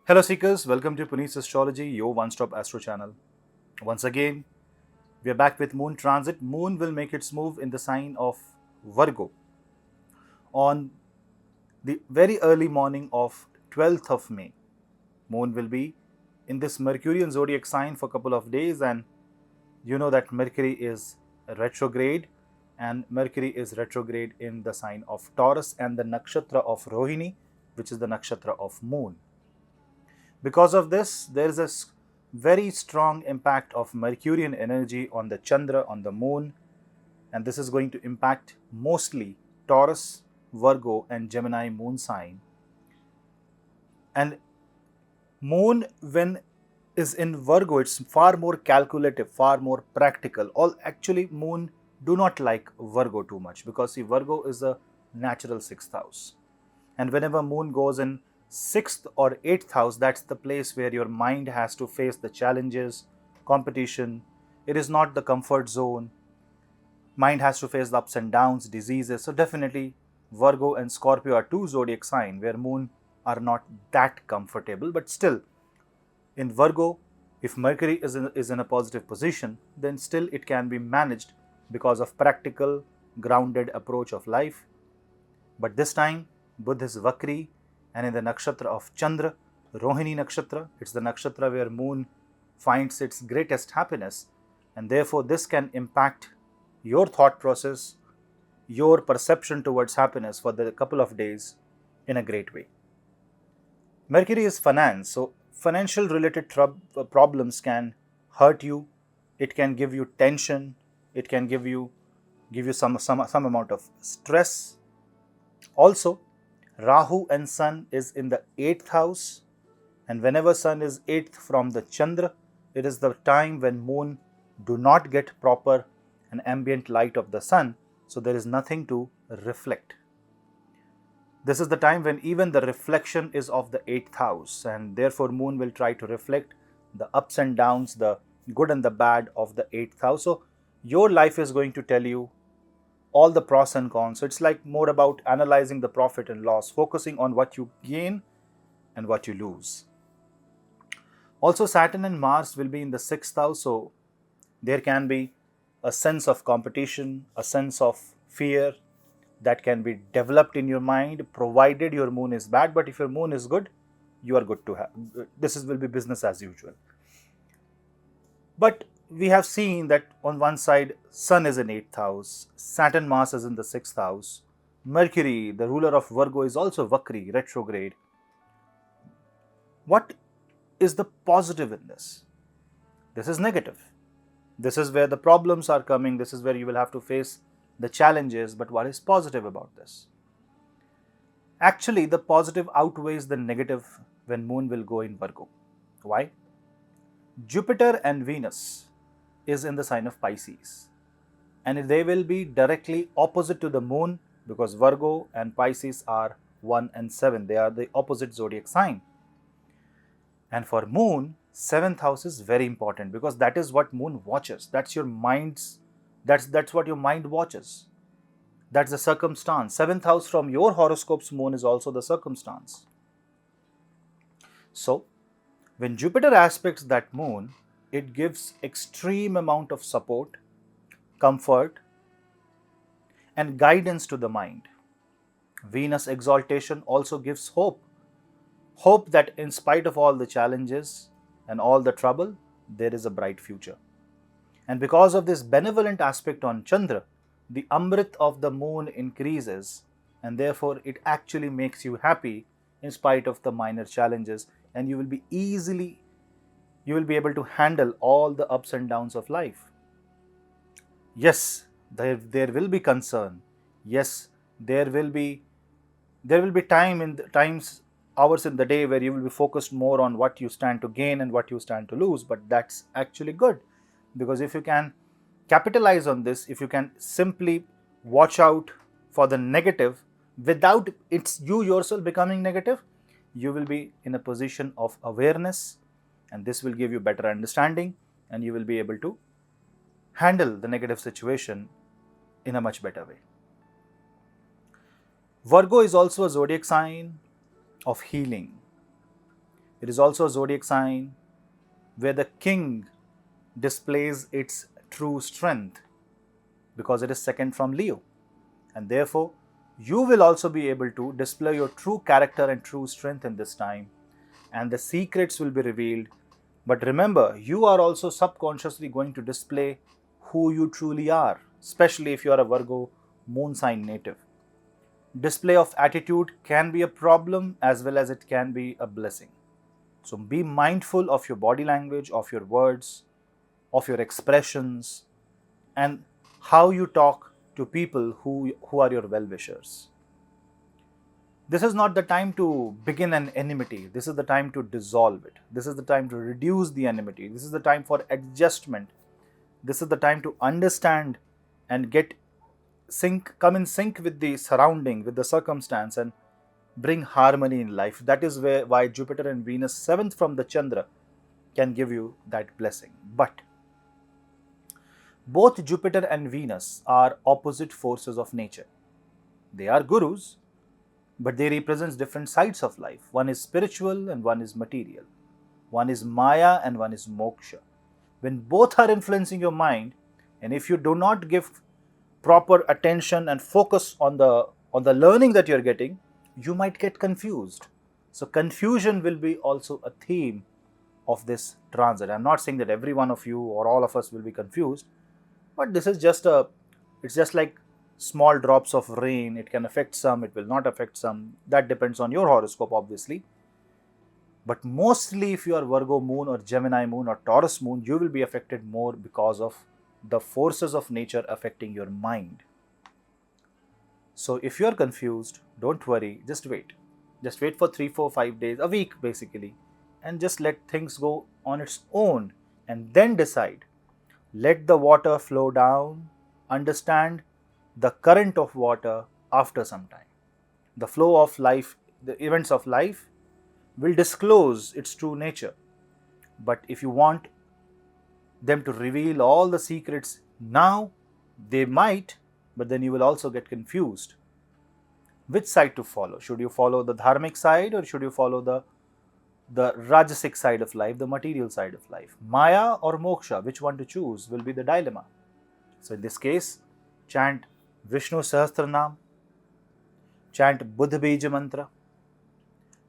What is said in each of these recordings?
Hello Seekers, welcome to Puneet's Astrology, your one-stop astro channel. Once again, we are back with Moon Transit. Moon will make its move in the sign of Virgo on the very early morning of 12th of May. Moon will be in this Mercurian zodiac sign for a couple of days, and you know that Mercury is retrograde, and Mercury is retrograde in the sign of Taurus and the nakshatra of Rohini, which is the nakshatra of Moon. Because of this, there is a very strong impact of Mercurian energy on the Chandra, on the Moon, and this is going to impact mostly Taurus, Virgo, and Gemini moon sign. And Moon, when is in Virgo, it's far more calculative, far more practical. All actually, Moon do not like Virgo too much because see, Virgo is a natural sixth house, and whenever Moon goes in sixth or eighth house, that's the place where your mind has to face the challenges, competition. It is not the comfort zone. Mind has to face the ups and downs, diseases. So definitely Virgo and Scorpio are two zodiac signs where Moon are not that comfortable, but still in Virgo, if Mercury is in a positive position, then still it can be managed because of practical, grounded approach of life. But this time, Buddha is Vakri, and in the nakshatra of Chandra, Rohini nakshatra, it's the nakshatra where Moon finds its greatest happiness, and therefore this can impact your thought process, your perception towards happiness for the couple of days in a great way. Mercury is finance, so financial related problems can hurt you, it can give you tension, it can give you some amount of stress. Also, Rahu and Sun is in the 8th house, and whenever Sun is 8th from the Chandra, it is the time when Moon do not get proper and ambient light of the Sun, so there is nothing to reflect. This is the time when even the reflection is of the 8th house, and therefore Moon will try to reflect the ups and downs, the good and the bad of the 8th house. So your life is going to tell you all the pros and cons. So it's like more about analyzing the profit and loss, focusing on what you gain and what you lose. Also, Saturn and Mars will be in the 6th house, so there can be a sense of competition, a sense of fear that can be developed in your mind, provided your moon is bad. But if your moon is good, you are good to have. Will be business as usual. But we have seen that on one side, Sun is in 8th house, Saturn Mars is in the 6th house, Mercury, the ruler of Virgo, is also Vakri, retrograde. What is the positive in this? This is negative. This is where the problems are coming, this is where you will have to face the challenges. But what is positive about this? Actually, the positive outweighs the negative when Moon will go in Virgo. Why? Jupiter and Venus is in the sign of Pisces, and they will be directly opposite to the Moon because Virgo and Pisces are 1 and 7. They are the opposite zodiac sign. And for Moon, 7th house is very important because that is what Moon watches. That's your mind's, that's what your mind watches. That's the circumstance. 7th house from your horoscope's Moon is also the circumstance. So, when Jupiter aspects that Moon, it gives extreme amount of support, comfort, and guidance to the mind. Venus exaltation also gives hope. Hope that in spite of all the challenges and all the trouble, there is a bright future. And because of this benevolent aspect on Chandra, the Amrit of the Moon increases, and therefore it actually makes you happy in spite of the minor challenges, and you will be able to handle all the ups and downs of life. Yes, there will be concern. Yes, there will be hours in the day where you will be focused more on what you stand to gain and what you stand to lose. But that's actually good, because if you can capitalize on this, if you can simply watch out for the negative without it's you yourself becoming negative, you will be in a position of awareness, and this will give you better understanding, and you will be able to handle the negative situation in a much better way. Virgo is also a zodiac sign of healing. It is also a zodiac sign where the king displays its true strength because it is second from Leo. And therefore, you will also be able to display your true character and true strength in this time, and the secrets will be revealed. But remember, you are also subconsciously going to display who you truly are, especially if you are a Virgo moon sign native. Display of attitude can be a problem as well as it can be a blessing. So be mindful of your body language, of your words, of your expressions, and how you talk to people who are your well wishers. This is not the time to begin an enmity. This is the time to dissolve it. This is the time to reduce the enmity. This is the time for adjustment. This is the time to understand and come in sync with the surrounding, with the circumstance, and bring harmony in life. That is why Jupiter and Venus, seventh from the Chandra, can give you that blessing. But both Jupiter and Venus are opposite forces of nature. They are gurus, but they represent different sides of life. One is spiritual and one is material. One is Maya and one is Moksha. When both are influencing your mind, and if you do not give proper attention and focus on the learning that you're getting, you might get confused. So confusion will be also a theme of this transit. I'm not saying that every one of you or all of us will be confused, but this is it's just like small drops of rain. It can affect some, it will not affect some. That depends on your horoscope, obviously. But mostly, if you are Virgo moon or Gemini moon or Taurus moon, you will be affected more because of the forces of nature affecting your mind. So if you are confused, don't worry, just wait. Just wait for 3, 4, 5 days, a week basically, and just let things go on its own and then decide. Let the water flow down, understand the current of water after some time. The flow of life, the events of life will disclose its true nature. But if you want them to reveal all the secrets now, they might, but then you will also get confused. Which side to follow? Should you follow the dharmic side or should you follow the rajasic side of life, the material side of life? Maya or moksha, which one to choose will be the dilemma. So in this case, chant Vishnu Sahasranam, chant Buddha Bija Mantra.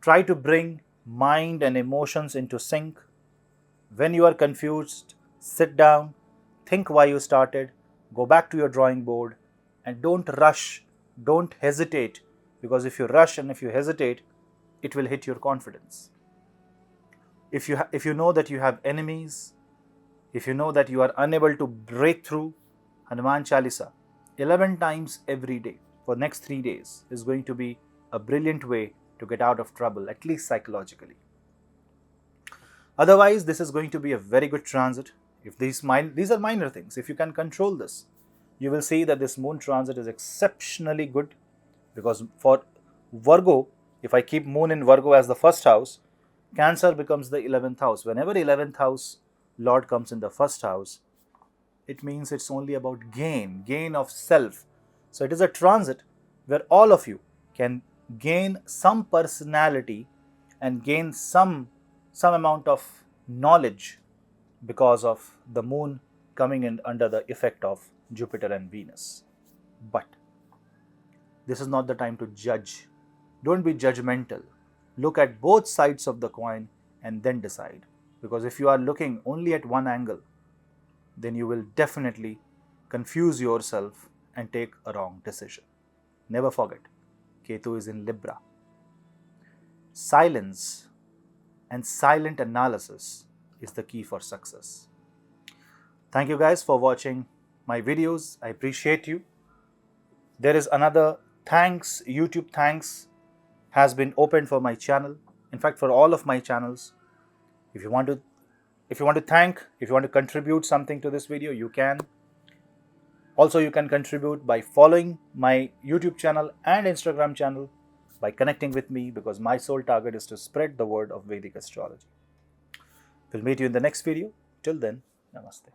Try to bring mind and emotions into sync. When you are confused, sit down, think why you started, go back to your drawing board, and don't rush, don't hesitate, because if you rush and if you hesitate, it will hit your confidence. If you know that you have enemies, if you know that you are unable to break through, Hanuman Chalisa 11 times every day for next 3 days is going to be a brilliant way to get out of trouble, at least psychologically. Otherwise, this is going to be a very good transit. If these are minor things, if you can control this, you will see that this moon transit is exceptionally good, because for Virgo, if I keep moon in Virgo as the first house, Cancer becomes the 11th house. Whenever 11th house Lord comes in the first house, it means it's only about gain of self. So it is a transit where all of you can gain some personality and gain some amount of knowledge because of the moon coming in under the effect of Jupiter and Venus. But this is not the time to judge. Don't be judgmental. Look at both sides of the coin and then decide. Because if you are looking only at one angle, then you will definitely confuse yourself and take a wrong decision. Never forget, Ketu is in Libra. Silence and silent analysis is the key for success. Thank you guys for watching my videos. I appreciate you. There is another YouTube thanks has been opened for my channel. In fact, for all of my channels. If you want to contribute something to this video, you can. Also, you can contribute by following my YouTube channel and Instagram channel, by connecting with me, because my sole target is to spread the word of Vedic astrology. We'll meet you in the next video. Till then, namaste.